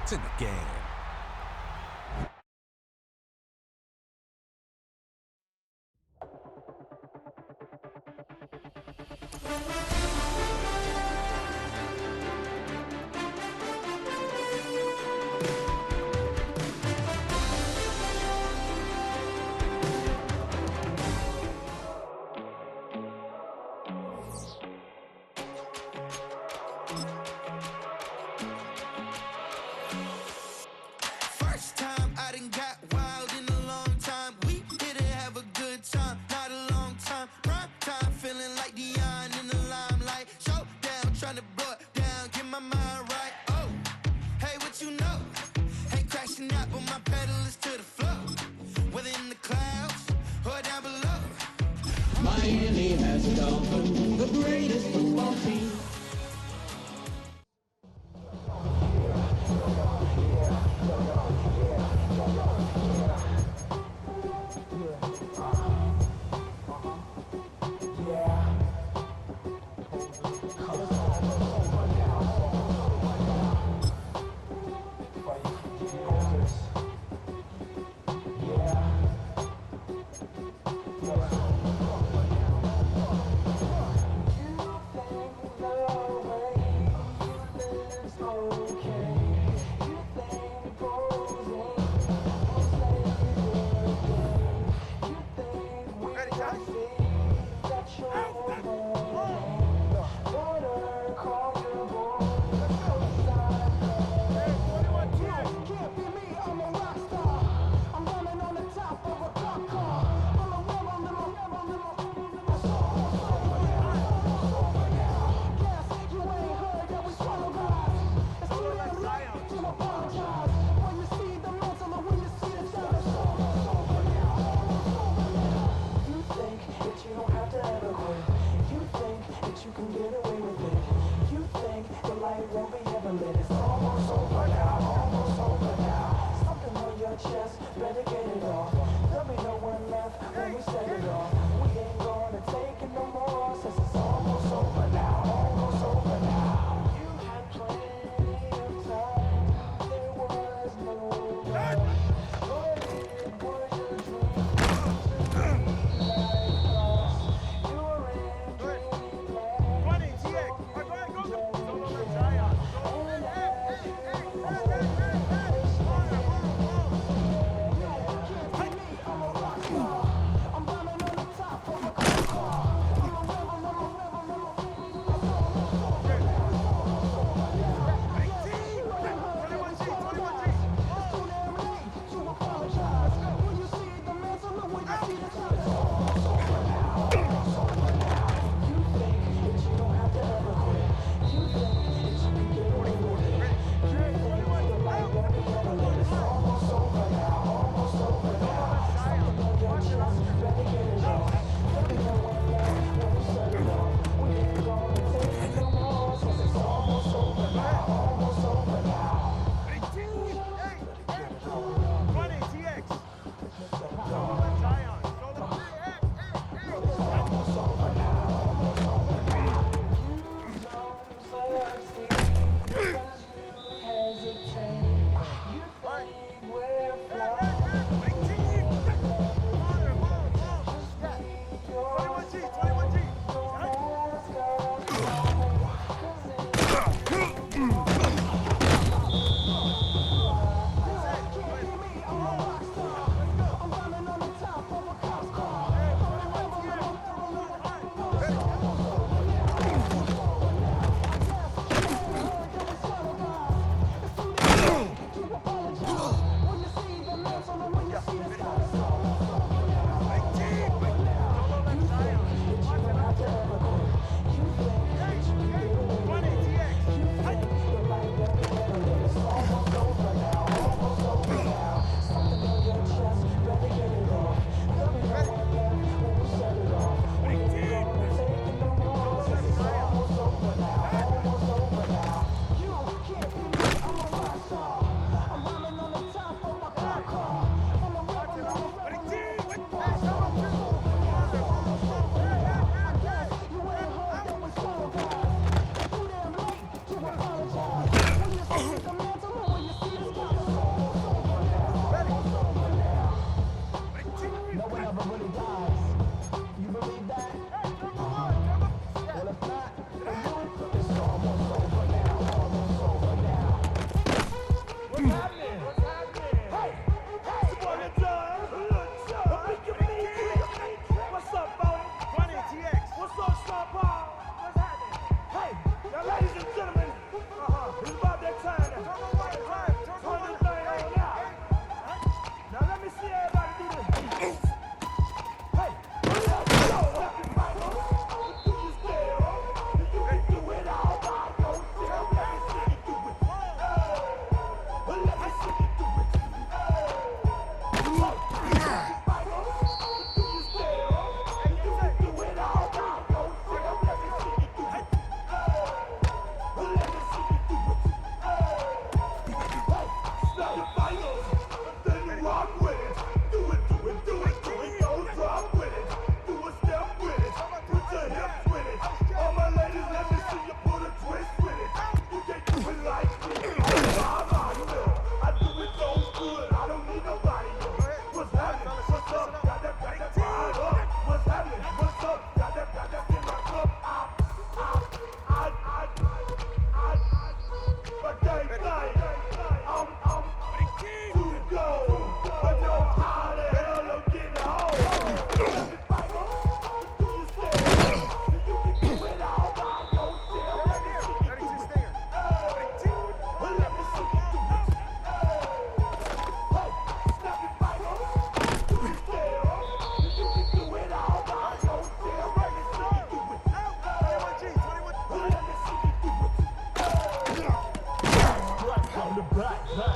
points in the game. First time I done got wild in a long time. We didn't have a good time, not a long time. Prime time, feeling like Dion in the limelight. Showdown, trying to blow it down, get my mind right. Oh, hey, what you know? Ain't crashing out, but my pedal is to the floor. Whether in the clouds or down below. Miami has become the greatest football team.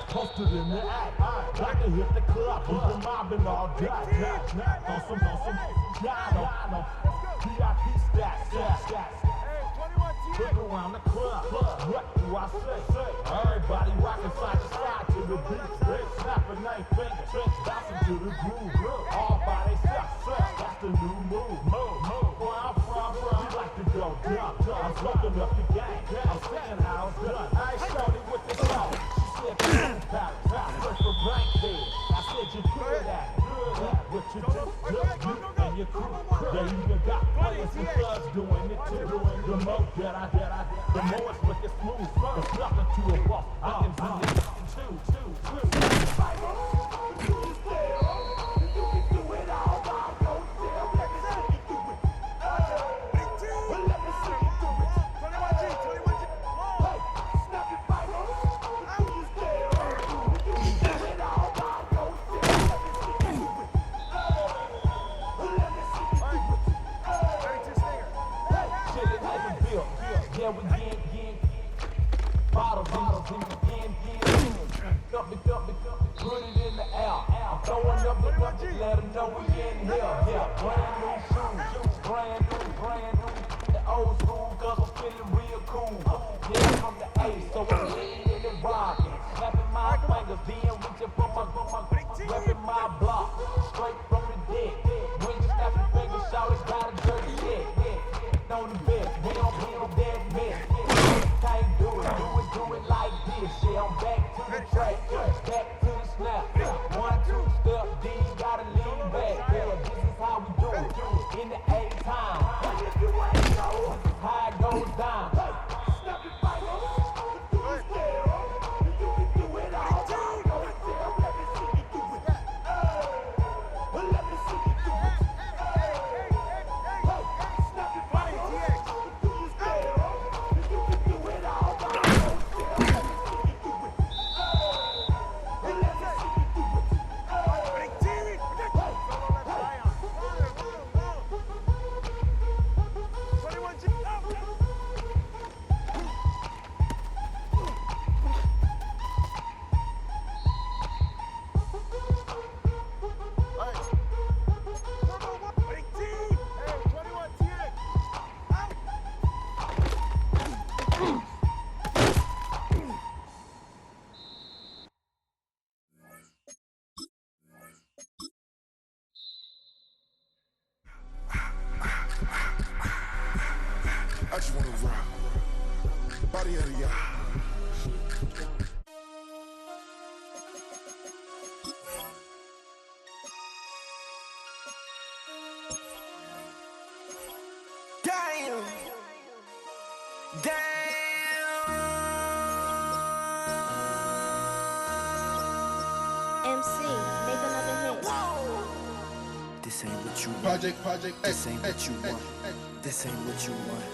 Posted in the act, got to hit the club, we've been mobbing all day. On some, Giano, VIP stats. Look around the club, what do I say? Everybody rocking side to side to the beat. Snapping 9 fingers, bouncing to the groove. All by themselves, that's the new move. Where I'm from, we like to go dumb. I'm smoking up the game, I'm saying how it's done. I ain't shorty with the song. She said, first for blank head. I said, you good at it. What you do, you and your crew. They even got players and thugs doing it too. The more that I the more it's looking smooth. There's nothing to a boss. I can do it too. Yeah, we get bottles in the cup it, put it in the air. I'm throwing up the cup to let them know we in here. Yeah, brand new shoes, brand new. The old school, cause I'm feeling real cool. Yeah, I'm the ace, so I'm leaning and rocking. Snapping my fingers, then reaching for my repping my block. Straight from the deck. When you snap your fingers, shout it, got a dirty shit. On the best, we don't dead mess. Can't do it like this. Yeah, I'm back to the track, back to the snap. 1, 2 step, then you gotta lean back. Yeah, this is how we do it. In the A time. This is how it goes down. Snap your fingers. You can do it all. Let me see you do it. Let me see you do it. I just wanna rock the body of the y'all. Damn. MC, make another hit. This ain't what you want. Project This ain't what you want. This ain't what you want.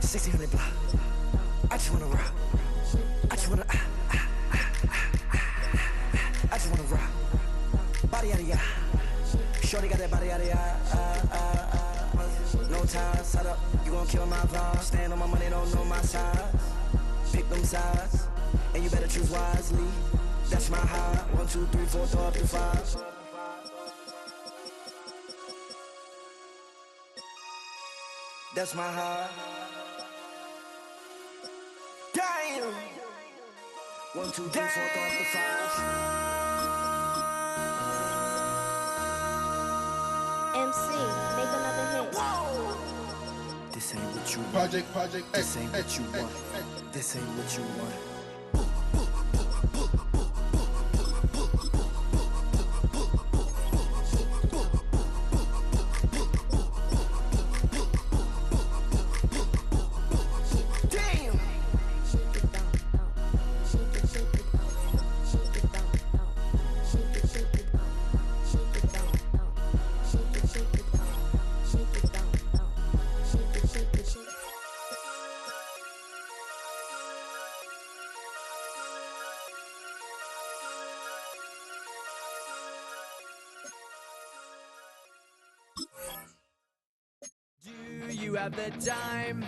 1600 block. I just wanna rock. I just wanna I just wanna rock. Body out of ya. Shorty got that body out of ya. No ties, set up. You gon' kill my vibe. Stand on my money, don't know my size. Pick them sides, and you better choose wisely. That's my high. 1, 2, 3, 4, throw up to 5. That's my high. Damn. 1, 2, 3, 4, throw up to 5. MC, make another hit. This ain't what you want. Project This ain't what you want. This ain't what you want. Do you have the time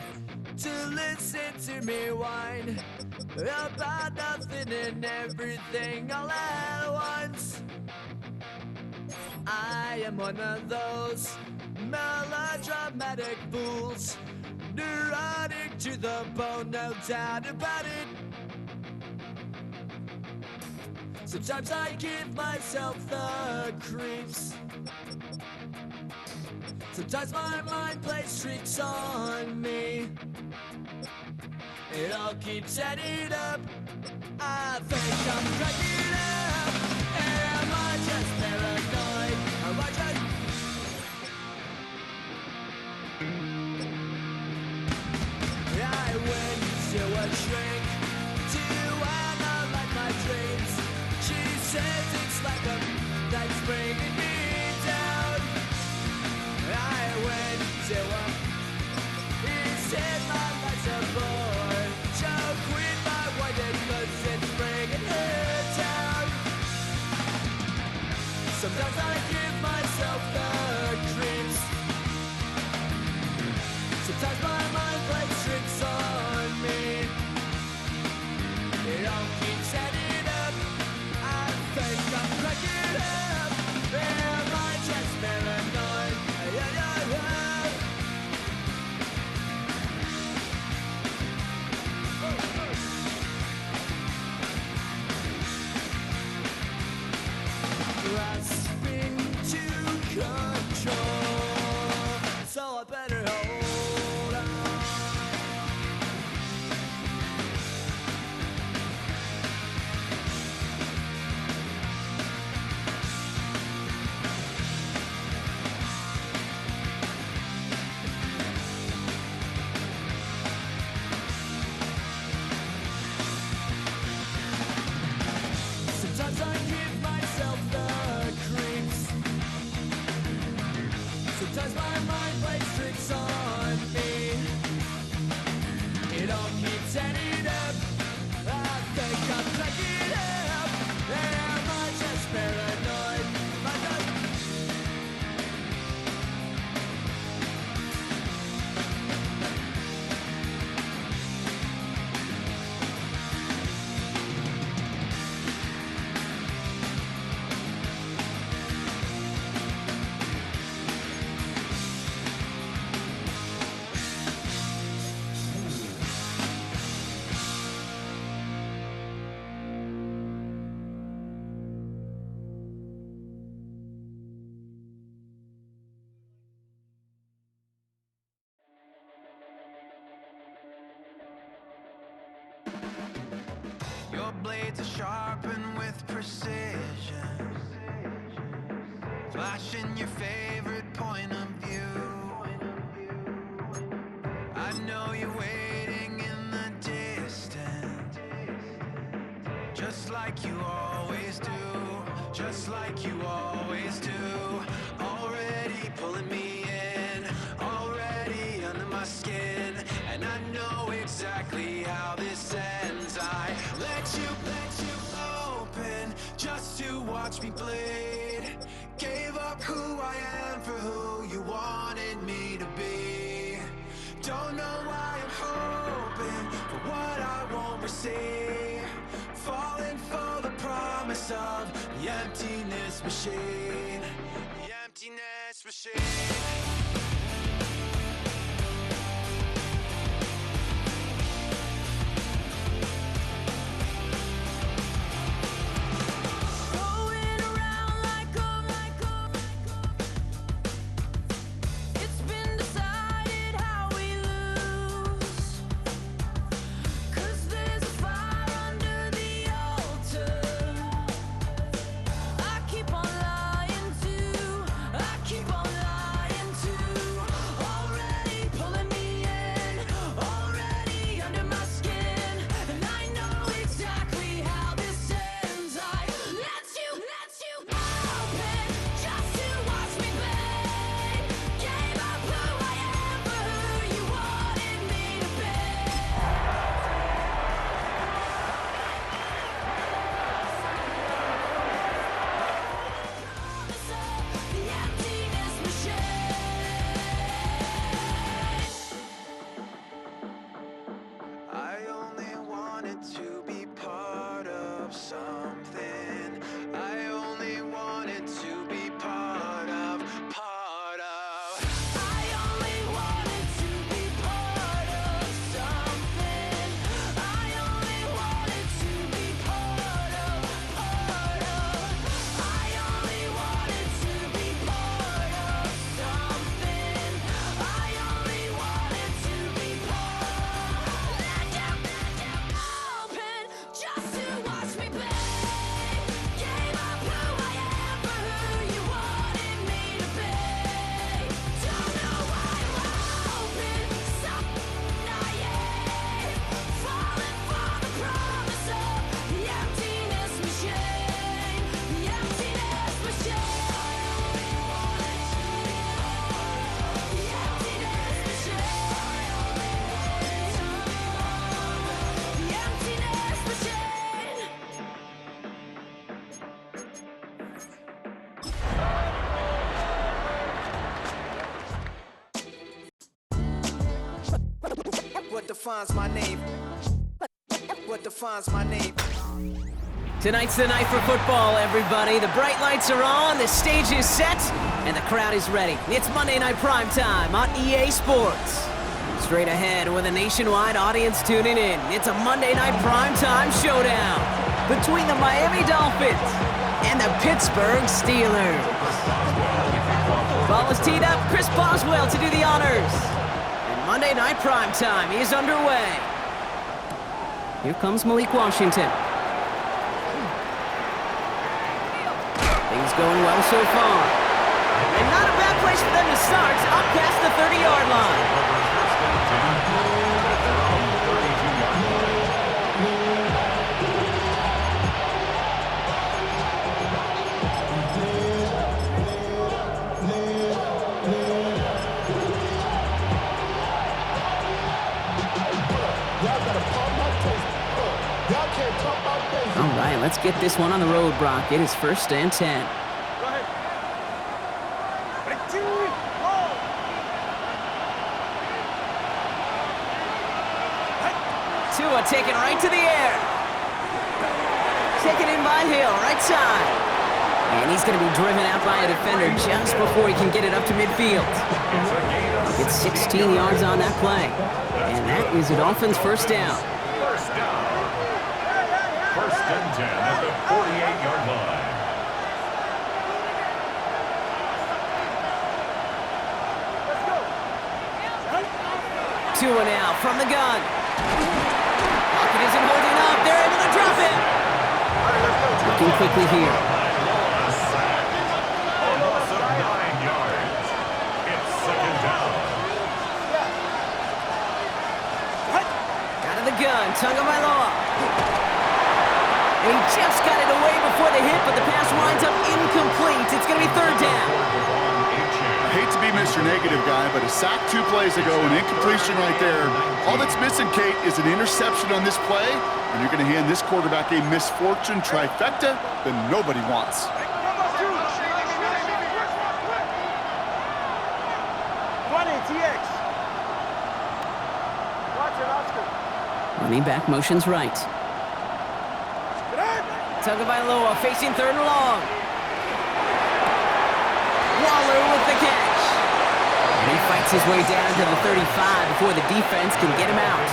to listen to me whine about nothing and everything all at once. I am one of those melodramatic fools, neurotic to the bone, no doubt about it. Sometimes I give myself the creeps. Sometimes my mind plays tricks on me. It all keeps adding up. I think I'm cracking up. Am I just paranoid? Am I just... I went to a shrink to analyze my dreams. She says it's like a that's bringing me down. I went to a... He said my life's a bore. She'll quit my wife because it's bringing her down. Sometimes I give myself the creeps. Sometimes my mind plays tricks on me. It all keeps adding up. I think I'm cracking up. Am I just paranoid? Yeah, yeah, yeah. Grasping to control, so I better hold on. Sometimes I give myself the creeps. Sometimes my mind plays tricks on me. It all keeps adding up. I think I'm cracking up. Am I just paranoid? Am I just... Your blades are sharpened with precision, flashing your favorite point of view. I know you're waiting in the distance, just like you always do, just like you always do. Already pulling me in, already under my skin, and I know exactly how this ends. I let you open just to watch me bleed. Gave up who I am for who you wanted me to be. Don't know why I'm hoping for what I won't receive. Falling for the promise of the emptiness machine. The emptiness machine. Going around like a it's been decided how we lose. 'Cause there's a fire under the altar. I keep on lying to to be part of something. I only wanted to be part of, part of. I only wanted to be part of something. I only wanted to be part of, part of. I only wanted to be part of something. I only wanted to be part. Open just to watch me play. Gave up who I am for who you wanted me to be. Don't know why I'm open, so naive. Falling for the promise of the emptiness machine. The emptiness machine. The emptiness machine. The emptiness machine. What defines my name? What defines my name? Tonight's the night for football, everybody. The bright lights are on, the stage is set, and the crowd is ready. It's Monday Night Primetime on EA Sports. Straight ahead with a nationwide audience tuning in, it's a Monday Night Primetime showdown between the Miami Dolphins and the Pittsburgh Steelers. Ball is teed up, Chris Boswell to do the honors. And Monday Night Primetime is underway. Here comes Malik Washington. Things going well so far. And not a bad place for them to start, up past the 30-yard line. All right, let's get this one on the road, Brock. It is 1st and 10. Tua taken right to the air. Taken in by Hill, right side. And he's going to be driven out by a defender just before he can get it up to midfield. It's 16 yards on that play. And that is a Dolphins' first down. First down. 1st and 10 at the 48-yard line. Tua now from the gun. Pocket isn't holding up. They're able to drop him. Looking quickly here. A sack. A loss of 9 yards. It's 2nd down. Out of the gun, Tagovailoa. And he just got it away before the hit, but the pass winds up incomplete. It's going to be 3rd down. I hate to be Mr. Negative guy, but a sack 2 plays ago, an incompletion right there. All that's missing, Kate, is an interception on this play, and you're going to hand this quarterback a misfortune trifecta that nobody wants. Running back motions right. Tagovailoa facing 3rd and long. Waller with the catch. And he fights his way down to the 35 before the defense can get him out.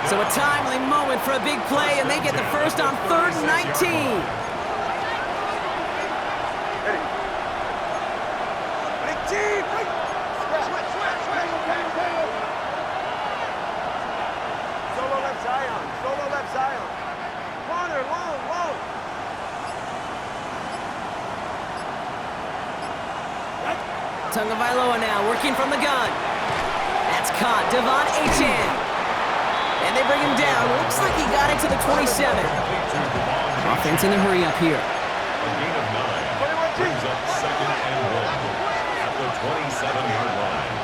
So a timely moment for a big play, and they get the first on 3rd and 19. Tagovailoa now working from the gun. That's caught. Devon Achane. And they bring him down. Looks like he got it to the 27. Offense in a hurry up here. A gain of 9 brings up 2nd and 1 at the 27-yard line.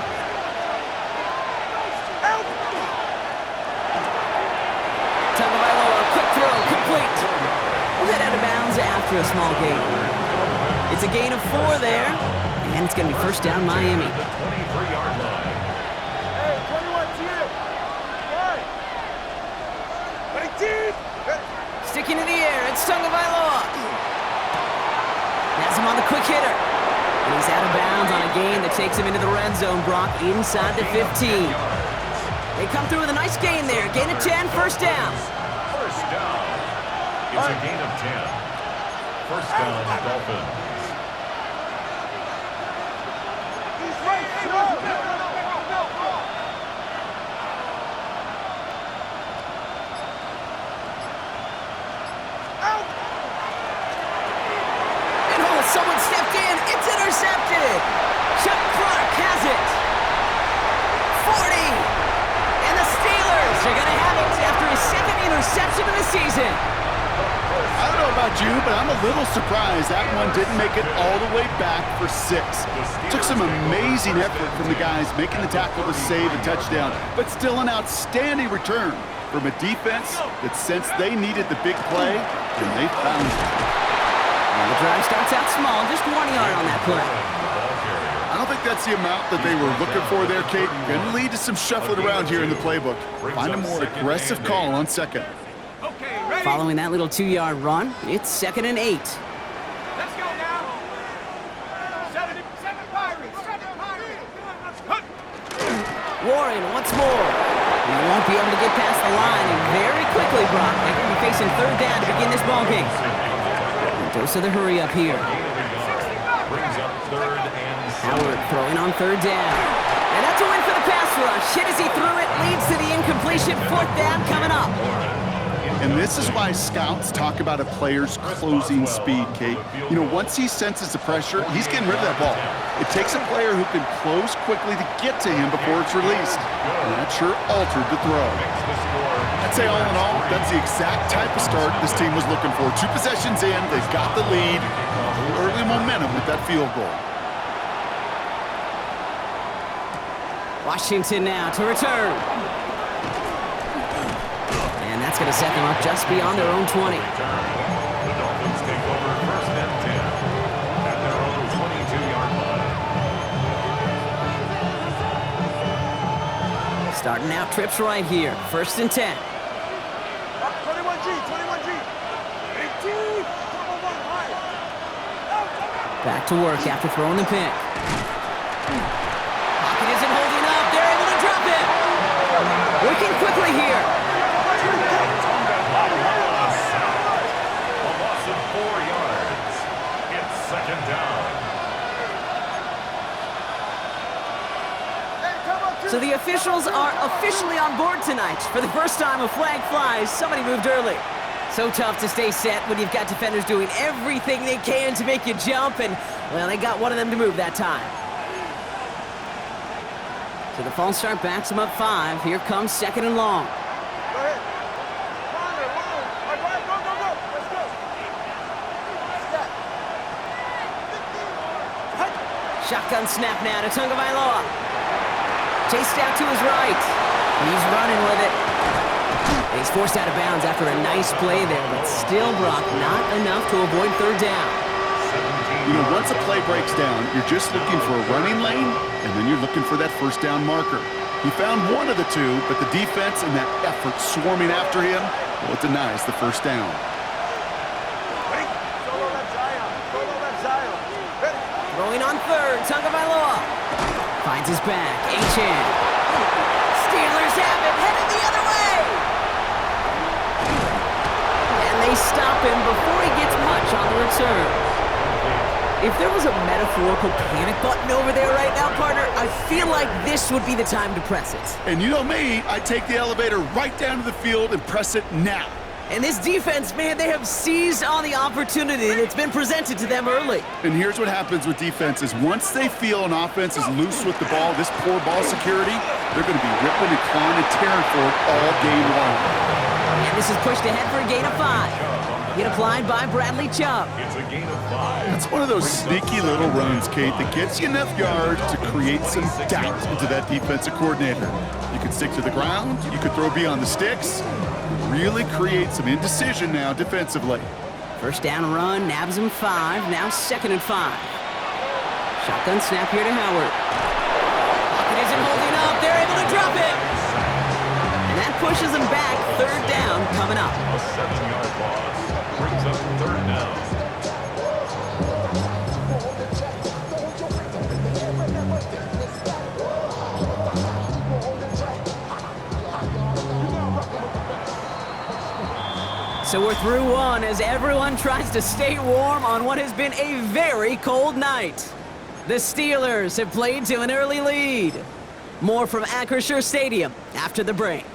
Tagovailoa, quick throw, complete. Hit out of bounds after a small gain. It's a gain of 4 there, and it's going to be 1st down Miami. The 23-yard line. Hey, 21 to you. Right. Ready, Sticking in the air, it's Tagovailoa. Has him on the quick hitter. And he's out of bounds on a gain that takes him into the red zone, Brock, inside the 15. They come through with a nice gain there. Gain of 10, first down. First down. It's a gain of 10. First down, Dolphins. Someone stepped in. It's intercepted. Chuck Clark has it. 40. And the Steelers are going to have it after his second interception of the season. I don't know about you, but I'm a little surprised that one didn't make it all the way back for 6. Took some amazing effort from the guys making the tackle to save a touchdown, but still an outstanding return from a defense that sensed they needed the big play, and they found it. Well, the drive starts out small, just 1 yard on that play. I don't think that's the amount that they were looking for there, Kate. Going to lead to some shuffling around here in the playbook. Find a more aggressive call on second. Following that little 2-yard run, it's 2nd and 8. Let's go now. 7 Pirates. Warren once more. He won't be able to get past the line, and very quickly, Brock, they're going to be facing 3rd down to begin this ballgame. Dose of the hurry up here. Howard throwing on 3rd down. And that's a win for the pass rush. Hit as he threw it, leads to the incompletion. 4th down coming up. And this is why scouts talk about a player's closing speed, Kate. You know, once he senses the pressure, he's getting rid of that ball. It takes a player who can close quickly to get to him before it's released. And that sure altered the throw. I'd say all in all, that's the exact type of start this team was looking for. 2 possessions in, they've got the lead. Early momentum with that field goal. Washington now to return. And that's going to set them up just beyond their own 20. The Dolphins take over 1st and 10 at their own 22-yard line. Starting out trips right here. 1st and 10. 21G. 18. Back to work after throwing the pick. Pocket isn't holding up. They're able to drop it. Working quickly here. A loss of 4 yards. It's 2nd down. So the officials are officially on board tonight. For the first time, a flag flies. Somebody moved early. So tough to stay set when you've got defenders doing everything they can to make you jump, and, well, they got one of them to move that time. So the false start backs them up 5. Here comes 2nd and long. Go ahead. Go. Let's go. Shotgun snap now to Tagovailoa. Chased out to his right. He's running with it. He's forced out of bounds after a nice play there, but still, Brock, not enough to avoid 3rd down. You know, once a play breaks down, you're just looking for a running lane, and then you're looking for that 1st down marker. He found one of the 2, but the defense and that effort swarming after him, well, it denies the 1st down. Throwing on 3rd, Tagovailoa. Finds his back, H.N. Steelers have it, headed the other way! And they stop him before he gets much on the return. If there was a metaphorical panic button over there right now, partner, I feel like this would be the time to press it. And you know me, I take the elevator right down to the field and press it now. And this defense, man, they have seized on the opportunity that's been presented to them early. And here's what happens with defenses. Once they feel an offense is loose with the ball, this poor ball security, they're going to be ripping and clawing and tearing for it all game long. And this is pushed ahead for a gain of 5. Hit applied by Bradley Chubb. It's a gain of 5. That's one of those sneaky little runs, Kate, that gets you enough yards to create some doubt into that defensive coordinator. You can stick to the ground, you could throw beyond the sticks, really create some indecision now defensively. 1st down run, nabs him 5, now 2nd and 5. Shotgun snap here to Howard. Pocket isn't holding up, they're able to drop it. And that pushes them back. Third down coming up. A 7-yard loss brings up third down. So we're through one as everyone tries to stay warm on what has been a very cold night. The Steelers have played to an early lead. More from Acrisure Stadium after the break.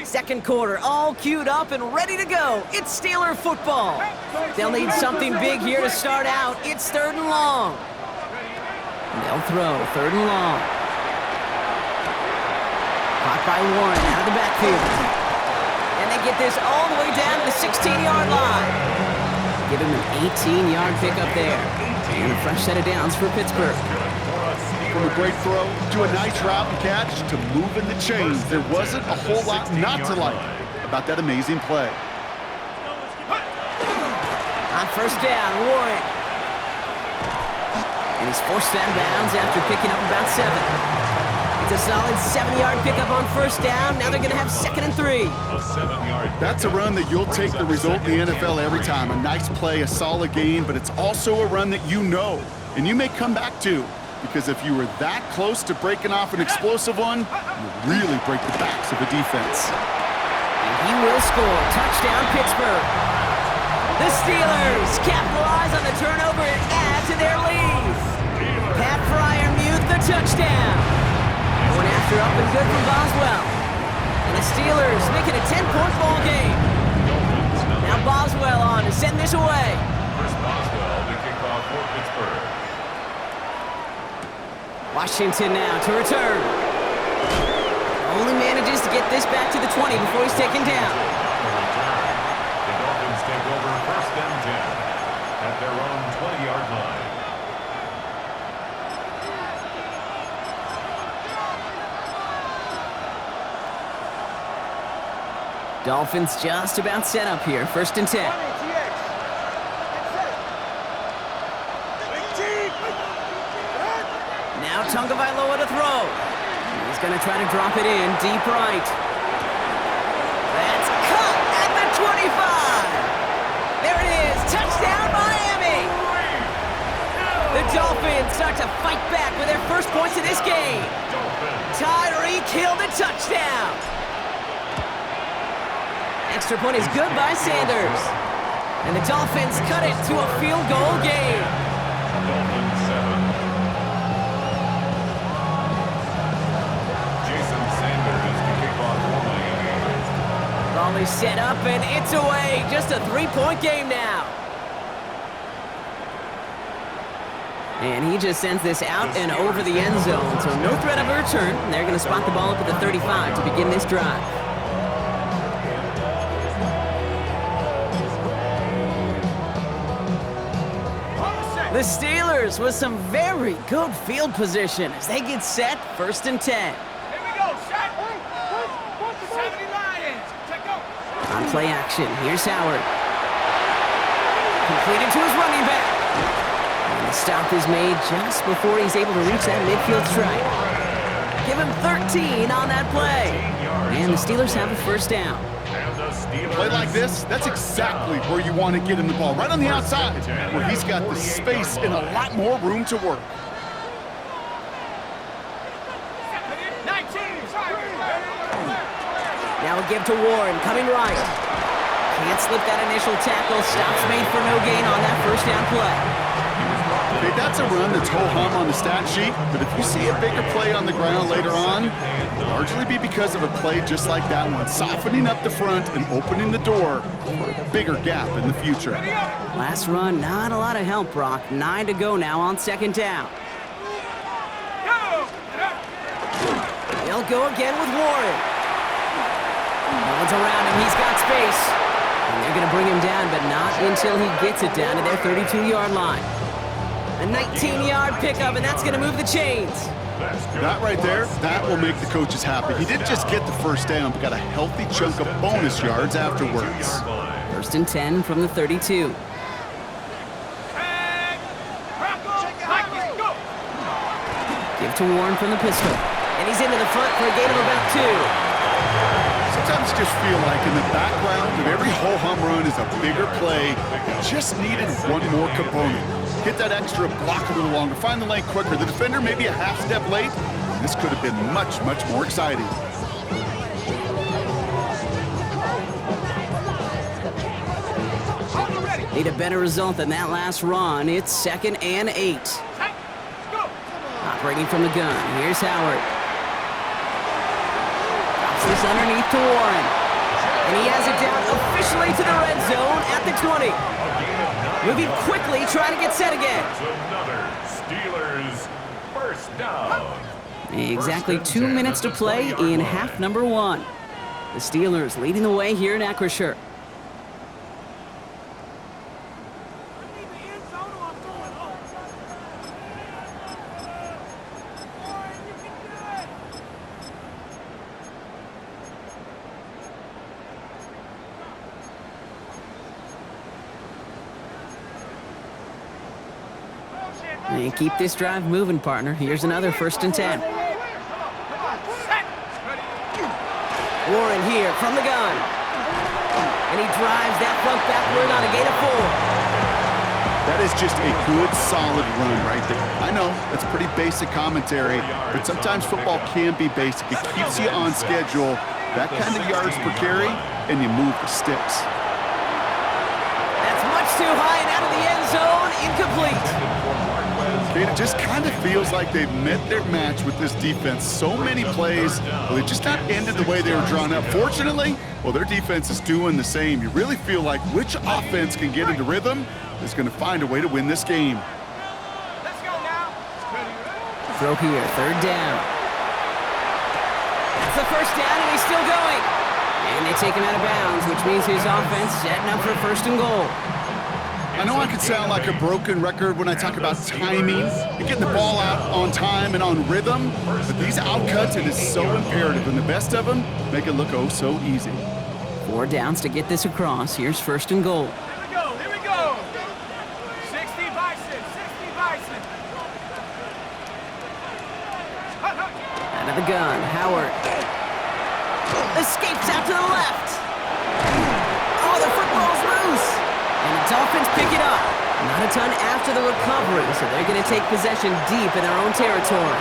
Second quarter, all queued up and ready to go. It's Steeler football. They'll need something big here to start out. It's third and long. They'll throw third and long. Caught by Warren out of the backfield. And they get this all the way down to the 16-yard line. Give him an 18-yard pickup there. And a fresh set of downs for Pittsburgh. From a great throw to a nice route and catch to moving the chains, there wasn't a whole lot not to like about that amazing play. On first down, Warren. And he's forced out of bounds after picking up about 7. It's a solid 7-yard pickup on first down. Now they're going to have 2nd and 3. A 7-yard. That's a run that you'll take the result in the NFL every time. A nice play, a solid gain, but it's also a run that you know and you may come back to. Because if you were that close to breaking off an explosive one, you really break the backs of the defense. And he will score. Touchdown, Pittsburgh. The Steelers capitalize on the turnover and add to their lead. Pat Fryermuth, the touchdown. Going after up and good from Boswell. And the Steelers make it a 10-point ball game. Now Boswell on to send this away. Chris Boswell, the kickoff for Pittsburgh. Washington now to return. Only manages to get this back to the 20 before he's taken down. The Dolphins take over first and 10 at their own 20-yard line. Dolphins just about set up here. First and 10. Now Tagovailoa to throw. He's going to try to drop it in deep right. That's caught at the 25. There it is. Touchdown, Miami. The Dolphins start to fight back with their first points of this game. Tyreek Hill the touchdown. Extra point is good by Sanders. And the Dolphins cut it to a field goal game. Dolphins 7. Jason Sanders to kick off for Miami. Ball is set up and it's away. Just a 3-point game now. And he just sends this out and over the end zone. So no threat of a return. They're going to spot the ball up at the 35 to begin this drive. The Steelers with some very good field position as they get set, first and 10. Here we go, set. 70 Lions. Check go. On play action, here's Howard. Completed to his running back. And the stop is made just before he's able to reach that midfield strike. Give him 13 on that play. And the Steelers have a first down. Play like this, that's exactly where you want to get him the ball. Right on the outside, where he's got the space and a lot more room to work. 19. Now a give to Warren, coming right. Can't slip that initial tackle. Stops made for no gain on that first down play. Okay, that's a run that's ho-hum on the stat sheet, but if you see a bigger play on the ground later on, it'll largely be because of a play just like that one, softening up the front and opening the door for a bigger gap in the future. Last run, not a lot of help, Brock. 9 to go now on second down. They'll go again with Warren. No one's around him. He's got space. And they're going to bring him down, but not until he gets it down to their 32-yard line. A 19-yard pickup, and that's going to move the chains. That right there, that will make the coaches happy. He didn't just get the first down, but got a healthy chunk of bonus yards afterwards. First and 10 from the 32. Give to Warren from the pistol. And And he's into the front for a gain of about 2. Sometimes you just feel like in the background of every ho-hum run is a bigger play. It just needed one more component. Hit that extra block a little longer, find the lane quicker. The defender maybe a half step late. This could have been much, much more exciting. Need a better result than that last run. It's 2nd and 8. Operating from the gun. Here's Howard. Drops this underneath to Warren. And he has it down officially to the red zone at the 20. Moving quickly, trying to get set again. Another Steelers first down. Exactly 2 minutes to play in half number 1. The Steelers leading the way here in Acrisure. And keep this drive moving, partner. Here's another 1st and 10. Warren here from the gun. And he drives that front backward on a gain of 4. That is just a good, solid run right there. I know, that's pretty basic commentary, but sometimes football can be basic. It keeps you on schedule, that kind of yards per carry, and you move the sticks. That's much too high and out of the end zone. Incomplete. It just kind of feels like they've met their match with this defense. So many plays, well, they just not ended the way they were drawn up. Fortunately, well, their defense is doing the same. You really feel like which offense can get into rhythm is going to find a way to win this game. Let's go now. Throw here, 3rd down. That's the 1st down, and he's still going. And they take him out of bounds, which means his offense setting up for 1st and goal. I know I could sound like a broken record when I talk about timing and getting the ball out on time and on rhythm, but these outcuts, it is so imperative, and the best of them make it look oh so easy. 4 downs to get this across. Here's 1st and goal. Here we go. 60 Bison, 60 Bison. Out of the gun, Howard. Escapes out to the left. Oh, the football's loose. And the Dolphins pick it up. Not a ton after the recovery, so they're going to take possession deep in their own territory.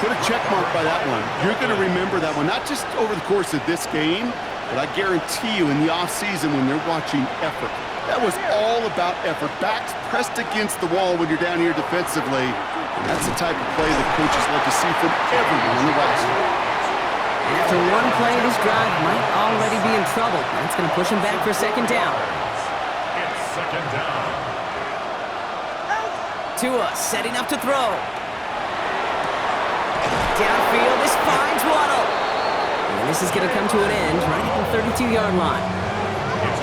Put a check mark by that one. You're going to remember that one, not just over the course of this game, but I guarantee you in the offseason when they're watching effort. That was all about effort. Backs pressed against the wall when you're down here defensively. And that's the type of play that coaches love to see from everyone on the roster. And after one play, this drive might already be in trouble. That's going to push him back for 2nd down. It's 2nd down. Tua setting up to throw. Downfield, this finds Waddle. And this is going to come to an end right at the 32-yard line.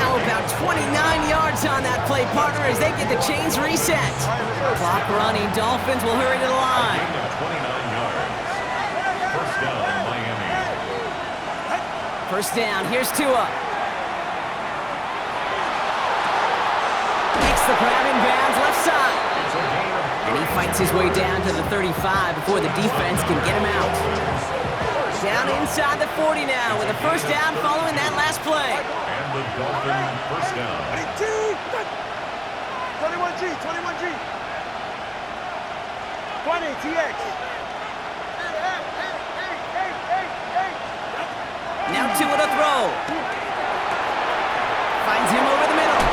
How about 29 yards on that play, partner, as they get the chains reset. Clock running, Dolphins will hurry to the line. 29 yards. 1st down, Miami. 1st down, here's Tua. Makes the grab in bounds left side. And he fights his way down to the 35 before the defense can get him out. Down inside the 40 now with a 1st down following that last play. And the Dolphins first down. 21G, 21G. 20, TX. Now Tua to throw. Finds him over the middle.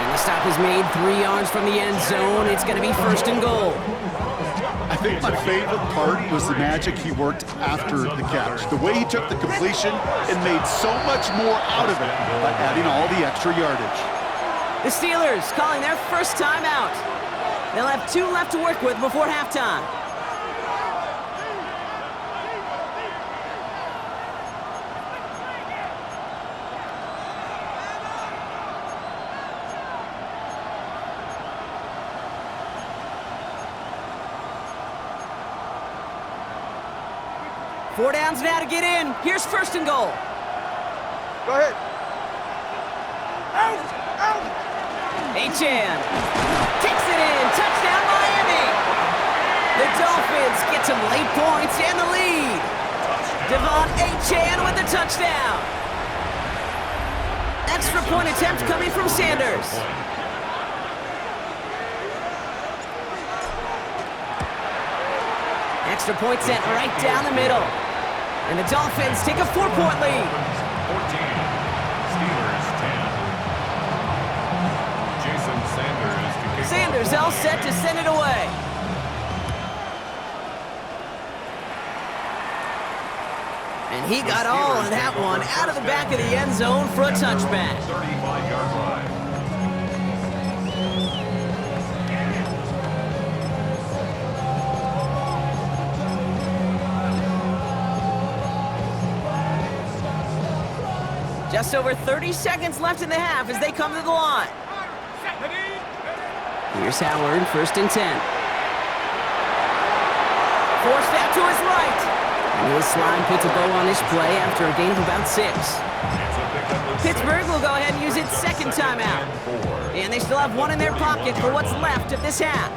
And the stop is made 3 yards from the end zone. It's going to be 1st and goal. I think my favorite part was the magic he worked after the catch. The way he took the completion and made so much more out of it by adding all the extra yardage. The Steelers calling their 1st time out. They'll have 2 left to work with before halftime. Four downs now to get in. Here's 1st and goal. Go ahead. Out! Achan takes it in. Touchdown, Miami. The Dolphins get get some late points and the lead. Devon Achane with the touchdown. Extra point attempt coming from Sanders. Extra point sent right down the middle. And the Dolphins take a 4-point lead. 14, Steelers 10. Jason Sanders to kick Sanders off. all set to send it away. And he got all of that one out of the back of the end zone for a touchback. 35-yard line. Just over 30 seconds left in the half as they come to the line. Here's Howard, 1st and 10. Forced out to his right. And his slide puts a bow on his play after a gain of about 6. Pittsburgh will go ahead and use its second timeout. And they still have one in their pocket for what's left of this half.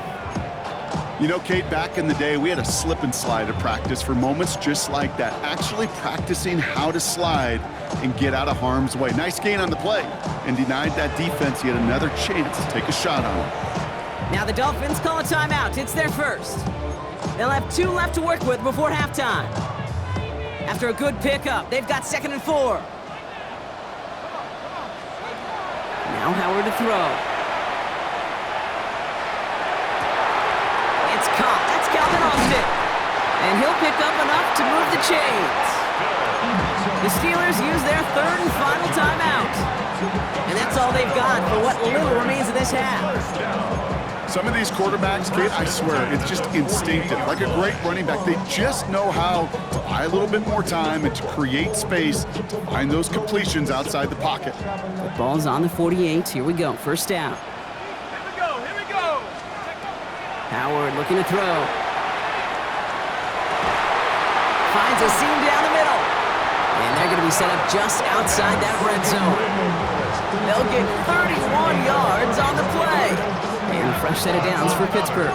You know, Kate, back in the day, we had a slip and slide at practice for moments just like that. Actually practicing how to slide and get out of harm's way. Nice gain on the play, and denied that defense yet another chance to take a shot on him. Now the Dolphins call a timeout. It's their first. They'll have 2 left to work with before halftime. After a good pickup, they've got 2nd and 4. Now Howard to throw. It's caught. That's Calvin Austin. And he'll pick up enough to move the chains. The Steelers use their 3rd and final timeout. And that's all they've got for what little remains of this half. Some of these quarterbacks, Kate, I swear, it's just instinctive. Like a great running back, they just know how to buy a little bit more time and to create space to find those completions outside the pocket. The ball's on the 48. Here we go. 1st down. Here we go. Howard looking to throw. Finds a seam down the middle. And they're going to be set up just outside that red zone. They'll get 31 yards on the play. And a fresh set of downs for Pittsburgh.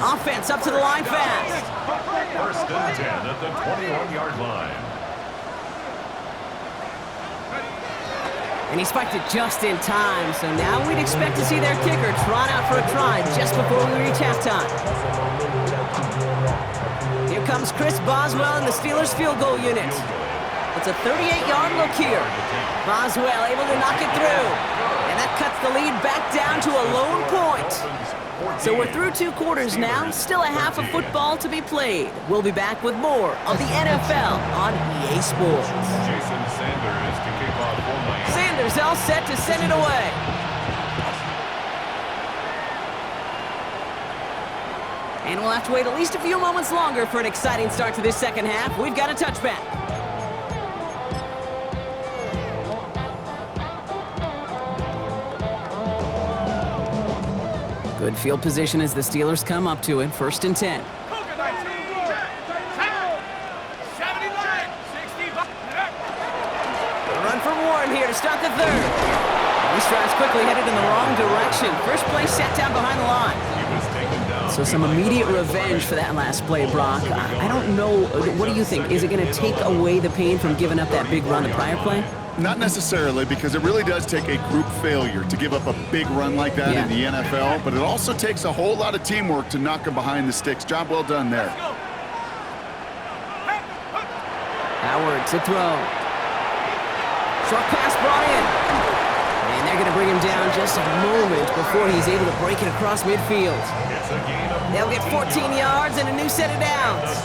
Offense up to the line fast. 1st and 10 at the 21-yard line. And he spiked it just in time, so now we'd expect to see their kicker trot out for a try just before we reach halftime. Here comes Chris Boswell in the Steelers field goal unit. It's a 38-yard look here. Boswell able to knock it through. And that cuts the lead back down to a lone point. So we're through 2 quarters now, still a half of football to be played. We'll be back with more of the NFL on EA Sports. Jason Sanders to kick off for Miami. Sanders all set to send it away. And we'll have to wait at least a few moments longer for an exciting start to this second half. We've got a touchback. Good field position as the Steelers come up to it. 1st and 10. Run from Warren here to start the 3rd. These drives quickly headed in the wrong direction. First play set down behind the line. So some immediate revenge for that last play, Brock. I don't know. What do you think? Is it going to take away the pain from giving up that big run the prior play? Not necessarily, because it really does take a group failure to give up a big run like that in the NFL, but it also takes a whole lot of teamwork to knock them behind the sticks. Job well done there. Howard to throw. Short pass brought in. And they're going to bring him down just a moment before he's able to break it across midfield. They'll get 14 yards and a new set of downs.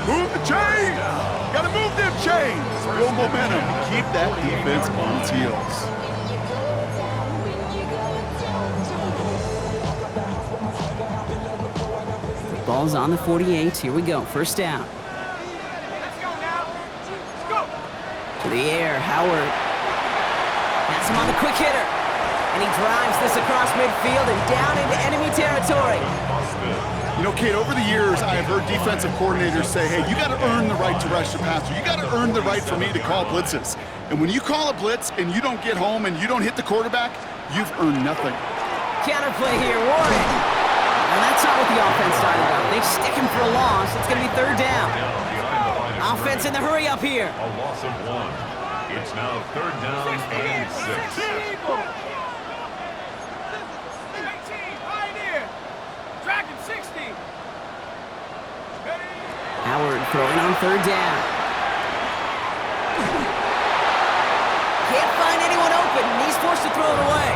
Move the chains! Gotta move them chains! Real momentum to keep that defense on its heels. The ball's on the 48. Here we go. 1st down. Let's go now. Let's go. To the air, Howard. That's him on the quick hitter. And he drives this across midfield and down into enemy territory. You know, Kate, over the years, I have heard defensive coordinators say, hey, you got to earn the right to rush the passer. You got to earn the right for me to call blitzes. And when you call a blitz and you don't get home and you don't hit the quarterback, you've earned nothing. Counterplay here, Warren. Well, that's not what the offense started out. They stick him for a loss. It's going to be third down. Offense in the hurry up here. A loss of 1. It's now third down and 6. 18, Pioneer. Dragon 60. Howard throwing on third down. Can't find anyone open, and he's forced to throw it away.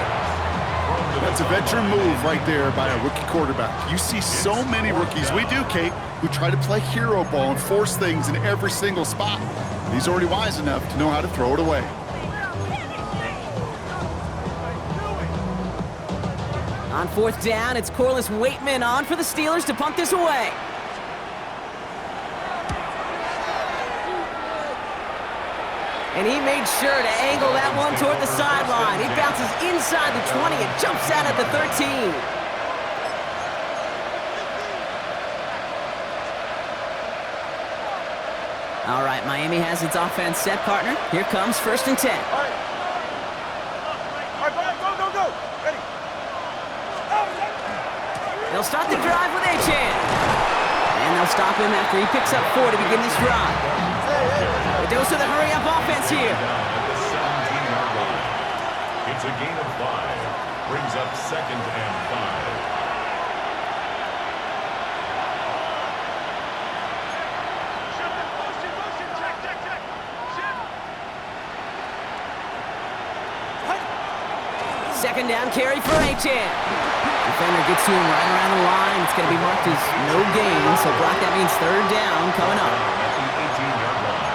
That's a veteran move right there by a rookie quarterback. You see so many rookies, we do, Kate, who try to play hero ball and force things in every single spot. He's already wise enough to know how to throw it away. On fourth down, it's Corliss Waitman on for the Steelers to punt this away. And he made sure to angle that one toward the sideline. It bounces inside the 20 and jumps out at the 13. All right, Miami has its offense set, partner. Here comes first and 10. All right, go. Ready. They'll start the drive with Achan. And they'll stop him after he picks up 4 to begin this drive. The dose of the hurry-up offense here. At the 17-yard line. It's a gain of 5. Brings up second and 5. Second down carry for Achan. Defender gets to him right around the line. It's going to be marked as no gain. So, Brock, that means third down coming up. At the 18-yard line.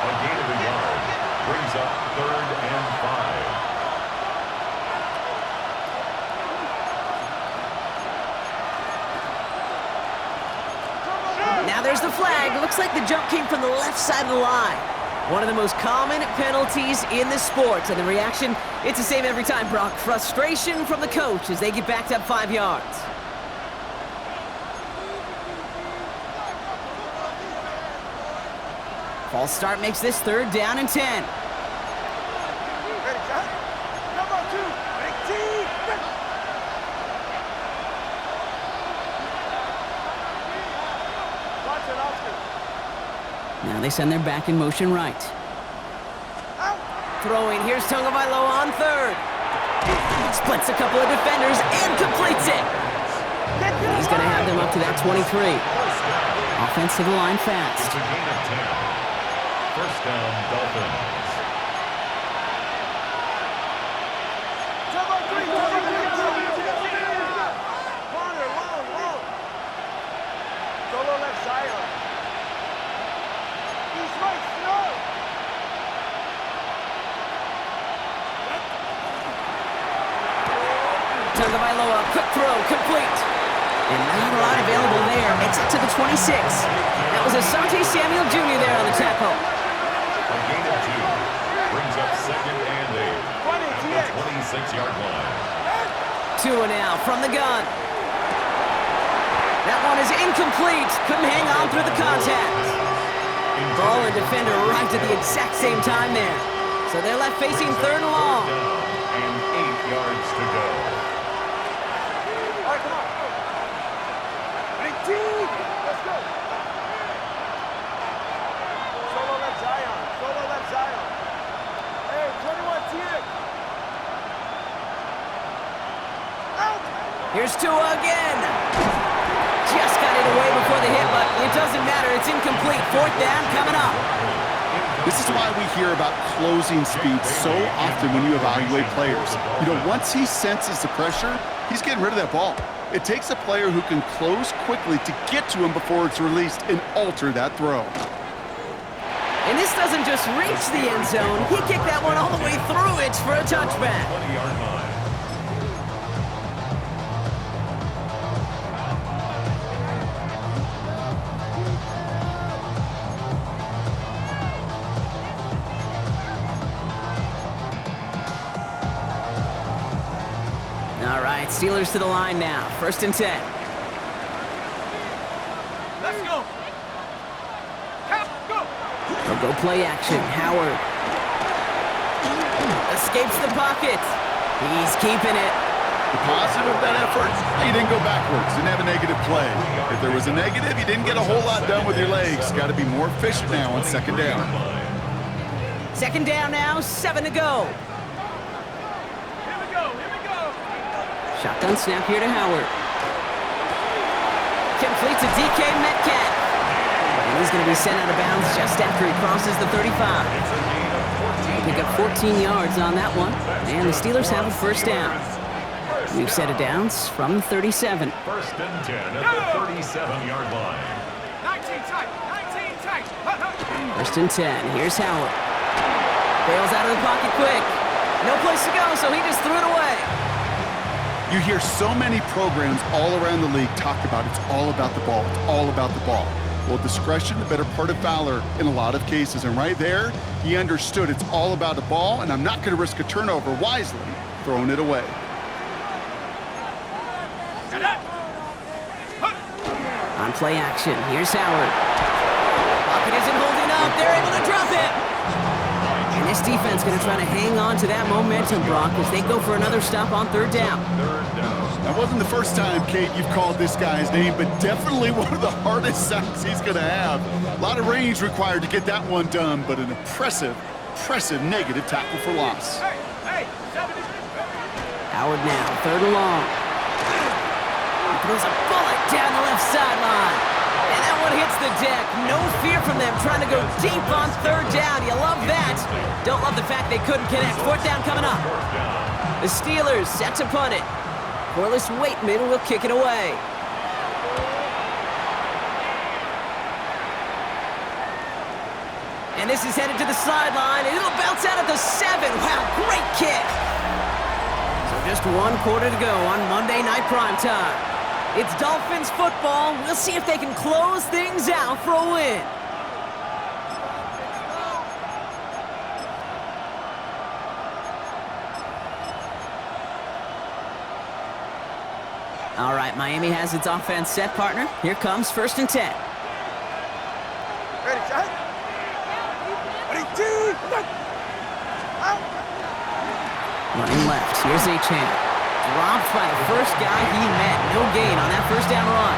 A gain of a yard. Brings up third and 5. Now there's the flag. Looks like the jump came from the left side of the line. One of the most common penalties in the sport. And the reaction, it's the same every time, Brock. Frustration from the coach as they get backed up 5 yards. False start makes this third down and 10. Ready, shot. Number 2. 18. Now they send their back in motion right. Throwing, here's Tagovailoa on third. Splits a couple of defenders and completes it. He's going to have them up to that 23. Offense to the line fast. It's a gain of 10. First down, Dolphins. Solo left side. He's right, no. Tagovailoa, quick throw, complete. And not a lot available there. Makes it to the 26. That was Asante Samuel Jr. there on the tackle. A gain of 2. Brings up second and 8. At the 26-yard line. Tua now from the gun. That one is incomplete. Couldn't hang on through the contact. Ball and defender arrived at the exact same time there. So they're left facing third and long. And 8 yards to go. All right, come on. 18. Let's go. Solo left Zion. Solo left Zion. Hey, 21 TX. Out. Here's Tua again. Just got it away before the hit, but it doesn't matter. It's incomplete. Fourth down coming up. This is why we hear about closing speed so often when you evaluate players. You know, once he senses the pressure, he's getting rid of that ball. It takes a player who can close quickly to get to him before it's released and alter that throw. And this doesn't just reach the end zone. He kicked that one all the way through it for a touchback. 20-yard line. All right, Steelers to the line now. First and 10. Let's go. Go. They'll go play action. Howard escapes the pocket. He's keeping it. The positive of that effort, you didn't go backwards, didn't have a negative play. If there was a negative, you didn't get a whole lot done with your legs. Got to be more efficient now on second down. Second down now, 7 to go. Here we go. Shotgun snap here to Howard. Complete to DK Metcalf. And he's going to be sent out of bounds just after he crosses the 35. Pick up 14 yards on that one, and the Steelers have a first down. New set of downs from the 37. First and 10 at the 37-yard line. 19 tight. First and 10, here's Howard. Bails out of the pocket quick. No place to go, so he just threw it away. You hear so many programs all around the league talk about it's all about the ball. It's all about the ball. Well, discretion, the better part of valor in a lot of cases. And right there, he understood it's all about the ball, and I'm not going to risk a turnover, wisely throwing it away. On play action, here's Howard. Pocket isn't holding up. They're able to drop it. And this defense going to try to hang on to that momentum, Brock, as they go for another stop on third down. That wasn't the first time, Kate, you've called this guy's name, but definitely one of the hardest sacks he's going to have. A lot of range required to get that one done, but an impressive negative tackle for loss. Howard now, third and long. He throws a bullet down the left sideline. And that one hits the deck. No fear from them trying to go deep on third down. You love that. Don't love the fact they couldn't connect. Fourth down coming up. The Steelers set to punt it. Corliss Waitman will kick it away. And this is headed to the sideline, and it'll bounce out at the 7. Wow, great kick. So just one quarter to go on Monday Night Primetime. It's Dolphins football. We'll see if they can close things out for a win. All right, Miami has its offense set, partner. Here comes first and 10. Ready, shot. Ready, two. Running left, here's Achane. Dropped by the first guy he met. No gain on that first down run.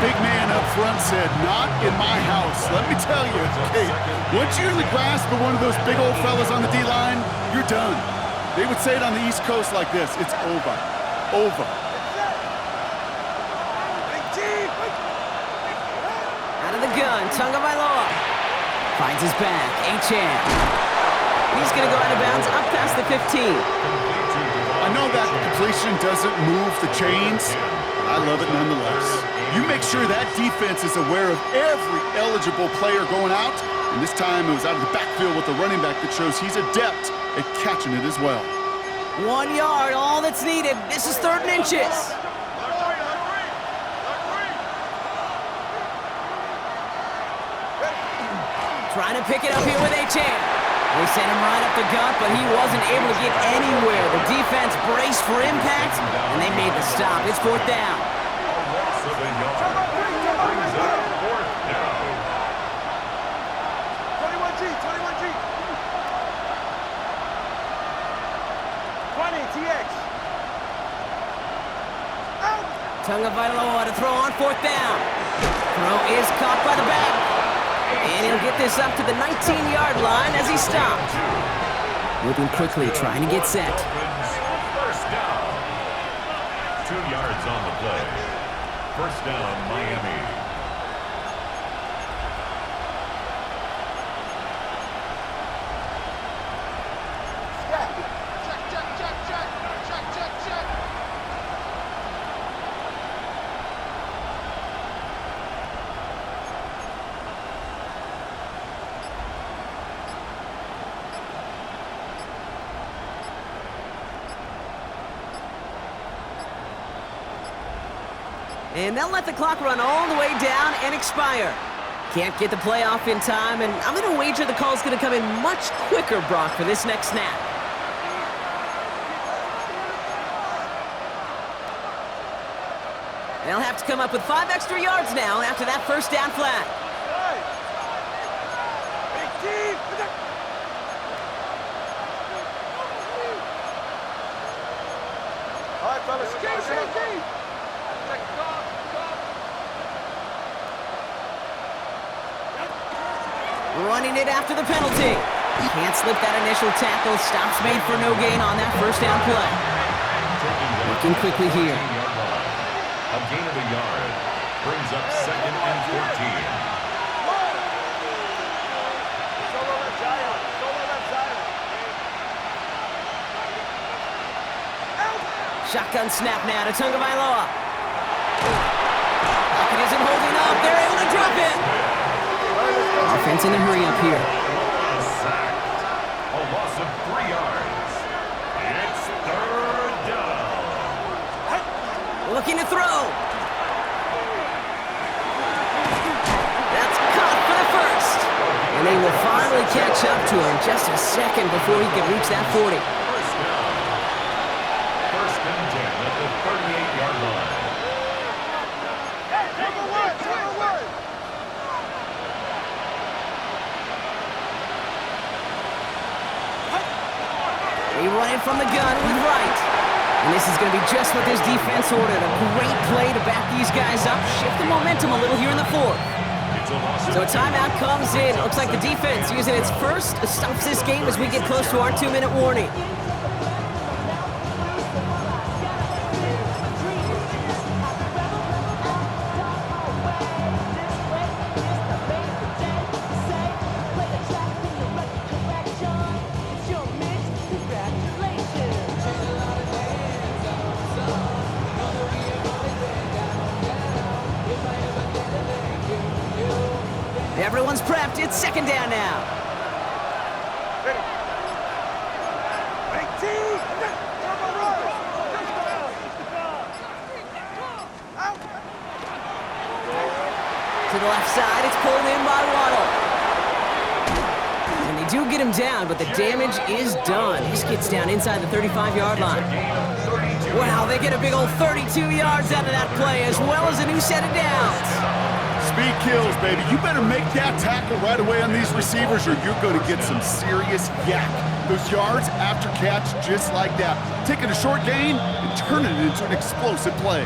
Big man up front said, not in my house. Let me tell you, hey, once you're in the grasp of one of those big old fellas on the D-line, you're done. They would say it on the East Coast like this, it's over. Over. Out of the gun, Tagovailoa finds his back. Achane. He's going to go out of bounds up past the 15. I know that completion doesn't move the chains, but I love it nonetheless. You make sure that defense is aware of every eligible player going out, and this time it was out of the backfield with the running back that shows he's adept at catching it as well. 1 yard, all that's needed. This is third and inches. Trying to pick it up here with Achane. They sent him right up the gut, but he wasn't able to get anywhere. The defense braced for impact, and they made the stop. It's fourth down. 21G. 20 TX. Tagovailoa to throw on fourth down. Throw is caught by the back. And he'll get this up to the 19-yard line as he stopped. Moving quickly, trying to get set. First down. 2 yards on the play. First down, Miami. And they'll let the clock run all the way down and expire. Can't get the play off in time, and I'm going to wager the call's going to come in much quicker, Brock, for this next snap. They'll have to come up with 5 extra yards now after that first down flat. fellas. Running it after the penalty. Can't slip that initial tackle. Stops made for no gain on that first down play. Looking quickly here. A gain of a yard brings up 2nd and 14. Solo left Zion. Solo left Zion. Shotgun snap now to Tagovailoa. Pocket isn't holding up. They're able to drop it. Offense in a hurry up here. Sacked. A loss of 3 yards. It's 3rd down. Looking to throw. That's caught for the first. And they will finally catch up to him just a second before he can reach that 40. First down. 1st and 10 at the 38-yard line. They run it from the gun with Wright. And this is going to be just what this defense ordered. A great play to back these guys up, shift the momentum a little here in the 4th. So a timeout comes in. Looks like the defense using its first stops this game as we get close to our 2-minute warning. Everyone's prepped. It's 2nd down now. To the left side, it's pulled in by Waddle. And they do get him down, but the damage is done. This gets down inside the 35-yard line. Wow, they get a big old 32 yards out of that play, as well as a new set of downs. Speed kills, baby. You better make that tackle right away on these receivers or you're going to get some serious yak. Those yards after catch just like that. Taking a short gain and turning it into an explosive play.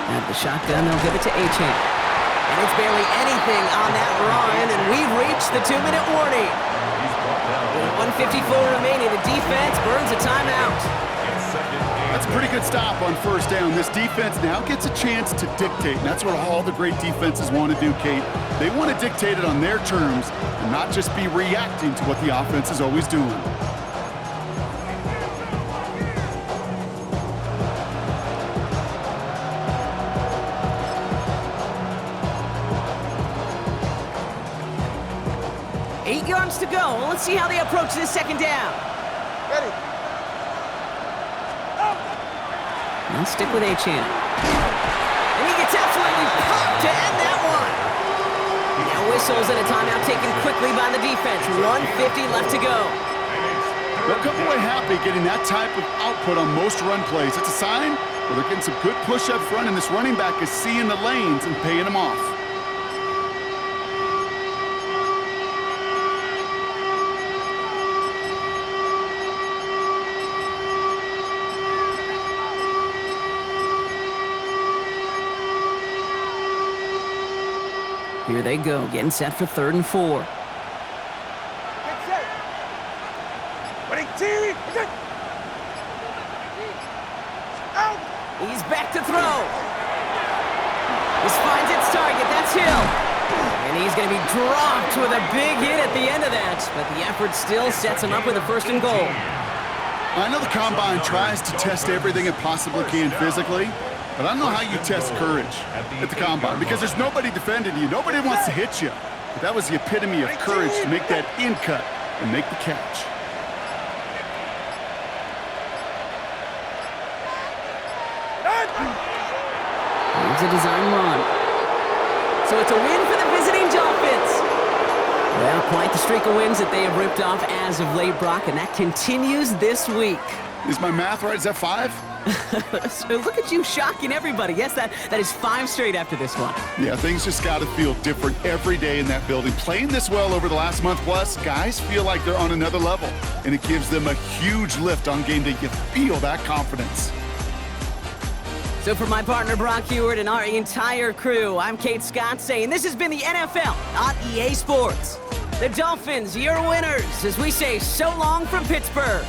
At the shotgun, they'll give it to Achane. And it's barely anything on that run, and we've reached the 2-minute warning. With 1:54 remaining, the defense burns a timeout. That's a pretty good stop on 1st down. This defense now gets a chance to dictate, and that's what all the great defenses want to do, Kate. They want to dictate it on their terms and not just be reacting to what the offense is always doing. Eight yards to go. Let's see how they approach this 2nd down. Ready. And stick with Achane. And he gets absolutely popped to end that one. Now whistles and a timeout taken quickly by the defense. 1:50 left to go. They'll come away happy getting that type of output on most run plays. It's a sign where they're getting some good push up front, and this running back is seeing the lanes and paying them off. Here they go, getting set for 3rd and 4. Get set. Ready, team. Out. He's back to throw. This finds its target. That's Hill. And he's going to be dropped with a big hit at the end of that. But the effort still sets him up with a 1st and goal. I know the Combine tries to test everything it possibly can physically, but I don't know how you test courage at the Combine because there's nobody defending you. Nobody wants to hit you. But that was the epitome of courage to make that in cut and make the catch. to design run. So it's a win for the visiting Dolphins. Well, quite the streak of wins that they have ripped off as of late, Brock, and that continues this week. Is my math right? Is that 5? So look at you shocking everybody. Yes, that is 5 straight after this one. Yeah, things just got to feel different every day in that building. Playing this well over the last month plus, guys feel like they're on another level, and it gives them a huge lift on game day. You feel that confidence. So for my partner Brock Heward and our entire crew, I'm Kate Scott saying this has been the NFL on EA Sports. The Dolphins, your winners, as we say so long from Pittsburgh.